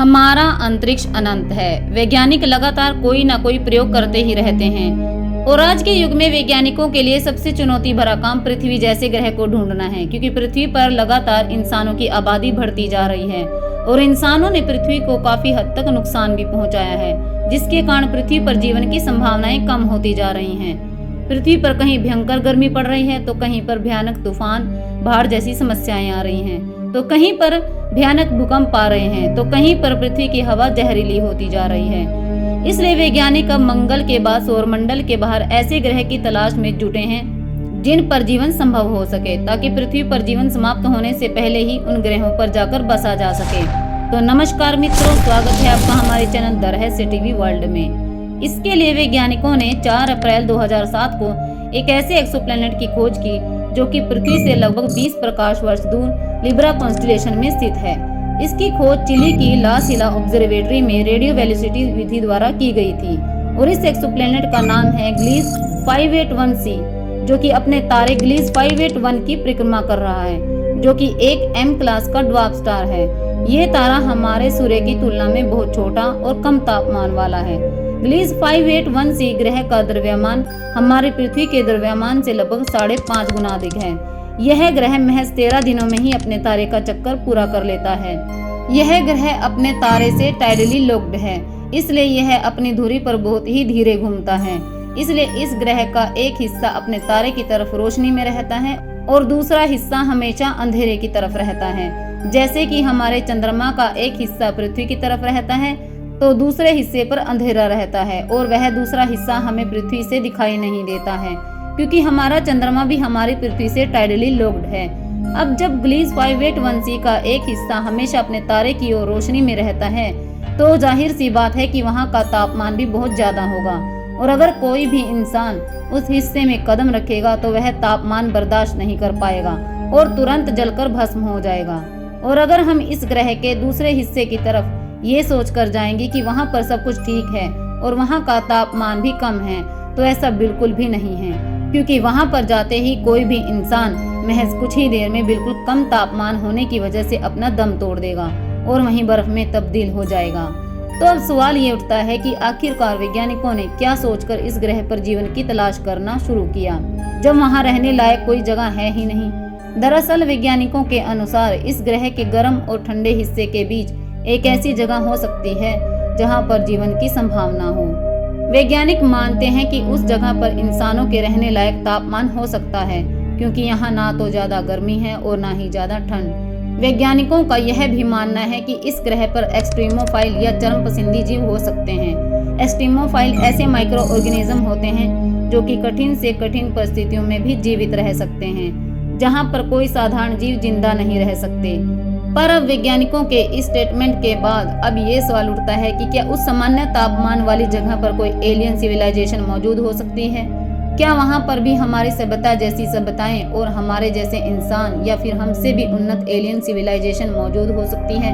हमारा अंतरिक्ष अनंत है। वैज्ञानिक लगातार कोई ना कोई प्रयोग करते ही रहते हैं और आज के युग में वैज्ञानिकों के लिए सबसे चुनौती भरा काम पृथ्वी जैसे ग्रह को ढूंढना है, क्योंकि पृथ्वी पर लगातार इंसानों की आबादी बढ़ती जा रही है और इंसानों ने पृथ्वी को काफी हद तक नुकसान भी पहुंचाया है, जिसके कारण पृथ्वी पर जीवन की संभावनाएं कम होती जा रही हैं। पृथ्वी पर कहीं भयंकर गर्मी पड़ रही है तो कहीं पर भयानक तूफान, बाढ़ जैसी समस्याएं आ रही हैं, तो कहीं पर भयानक भूकंप आ रहे हैं, तो कहीं पर पृथ्वी की हवा जहरीली होती जा रही है। इसलिए वैज्ञानिक अब मंगल के बाद सौरमंडल के बाहर ऐसे ग्रह की तलाश में जुटे हैं जिन पर जीवन संभव हो सके, ताकि पृथ्वी पर जीवन समाप्त होने से पहले ही उन ग्रहों पर जाकर बसा जा सके। तो नमस्कार मित्रों, स्वागत है आपका हमारे चैनल द रहस्य टीवी वर्ल्ड में। इसके लिए वैज्ञानिकों ने 4 अप्रैल 2007 को एक ऐसे एक्सोप्लैनेट की खोज की जो कि पृथ्वी से लगभग 20 प्रकाश वर्ष दूर लिब्रा कॉन्स्टेलेशन में स्थित है। इसकी खोज चिली की ला सिला ऑब्जर्वेटरी में रेडियो वेलोसिटी विधि द्वारा की गई थी और इस एक्सोप्लैनेट का नाम है ग्लीस 581c, जो कि अपने तारे ग्लीस 581 की परिक्रमा कर रहा है, जो कि एक M क्लास का ड्वार्फ स्टार है। ये तारा हमारे सूर्य की तुलना में बहुत छोटा और कम तापमान वाला है। ग्लीस 581c ग्रह का द्रव्यमान हमारी पृथ्वी के द्रव्यमान से लगभग 5.5 गुना अधिक है। यह ग्रह महज 13 दिनों में ही अपने तारे का चक्कर पूरा कर लेता है। यह ग्रह अपने तारे से टाइडली लॉक्ड है, इसलिए यह अपनी धुरी पर बहुत ही धीरे घूमता है। इसलिए इस ग्रह का एक हिस्सा अपने तारे की तरफ रोशनी में रहता है और दूसरा हिस्सा हमेशा अंधेरे की तरफ रहता है। जैसे कि हमारे चंद्रमा का एक हिस्सा पृथ्वी की तरफ रहता है तो दूसरे हिस्से पर अंधेरा रहता है और वह दूसरा हिस्सा हमें पृथ्वी से दिखाई नहीं देता है, क्योंकि हमारा चंद्रमा भी हमारी पृथ्वी से टाइडली लॉक्ड है। अब जब ग्लीस 581c का एक हिस्सा हमेशा अपने तारे की ओर रोशनी में रहता है तो जाहिर सी बात है कि वहाँ का तापमान भी बहुत ज्यादा होगा और अगर कोई भी इंसान उस हिस्से में कदम रखेगा तो वह तापमान बर्दाश्त नहीं कर पाएगा और तुरंत जलकर भस्म हो जाएगा। और अगर हम इस ग्रह के दूसरे हिस्से की तरफ ये सोचकर जाएंगे कि वहाँ पर सब कुछ ठीक है और वहाँ का तापमान भी कम है, तो ऐसा बिल्कुल भी नहीं है, क्योंकि वहाँ पर जाते ही कोई भी इंसान महज कुछ ही देर में बिल्कुल कम तापमान होने की वजह से अपना दम तोड़ देगा और वहीं बर्फ में तब्दील हो जाएगा। तो अब सवाल ये उठता है कि आखिरकार वैज्ञानिकों ने क्या सोचकर इस ग्रह पर जीवन की तलाश करना शुरू किया, जब वहाँ रहने लायक कोई जगह है ही नहीं। दरअसल वैज्ञानिकों के अनुसार इस ग्रह के गर्म और ठंडे हिस्से के बीच एक ऐसी जगह हो सकती है जहाँ पर जीवन की संभावना हो। वैज्ञानिक मानते हैं कि उस जगह पर इंसानों के रहने लायक तापमान हो सकता है, क्योंकि यहाँ ना तो ज्यादा गर्मी है और ना ही ज्यादा ठंड। वैज्ञानिकों का यह भी मानना है कि इस ग्रह पर एक्सट्रीमोफाइल या चरमपसंदी जीव हो सकते हैं। एक्सट्रीमोफाइल ऐसे माइक्रो ऑर्गेनिज्म होते हैं जो कि कठिन से कठिन परिस्थितियों में भी जीवित रह सकते हैं, जहाँ पर कोई साधारण जीव जिंदा नहीं रह सकते। पर अब वैज्ञानिकों के इस स्टेटमेंट के बाद अब ये सवाल उठता है कि क्या उस सामान्य तापमान वाली जगह पर कोई एलियन सिविलाइजेशन मौजूद हो सकती है? क्या वहाँ पर भी हमारी सभ्यता जैसी सभ्यताएं और हमारे जैसे इंसान या फिर हमसे भी उन्नत एलियन सिविलाइजेशन मौजूद हो सकती है?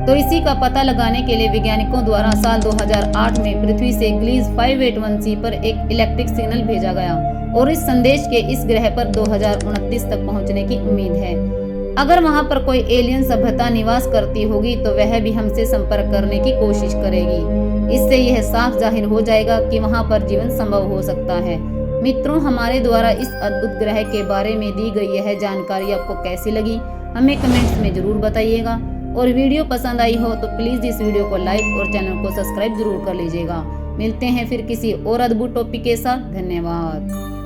तो इसी का पता लगाने के लिए वैज्ञानिकों द्वारा साल 2008 में पृथ्वी से ग्लीस 581c पर एक इलेक्ट्रिक सिग्नल भेजा गया और इस संदेश के इस ग्रह पर 2029 तक पहुँचने की उम्मीद है। अगर वहाँ पर कोई एलियन सभ्यता निवास करती होगी तो वह भी हमसे संपर्क करने की कोशिश करेगी। इससे यह साफ जाहिर हो जाएगा कि वहाँ पर जीवन संभव हो सकता है। मित्रों, हमारे द्वारा इस अद्भुत ग्रह के बारे में दी गई यह जानकारी आपको कैसी लगी, हमें कमेंट्स में जरूर बताइएगा। और वीडियो पसंद आई हो तो प्लीज इस वीडियो को लाइक और चैनल को सब्सक्राइब जरूर कर लीजिएगा। मिलते हैं फिर किसी और अद्भुत टॉपिक के साथ। धन्यवाद।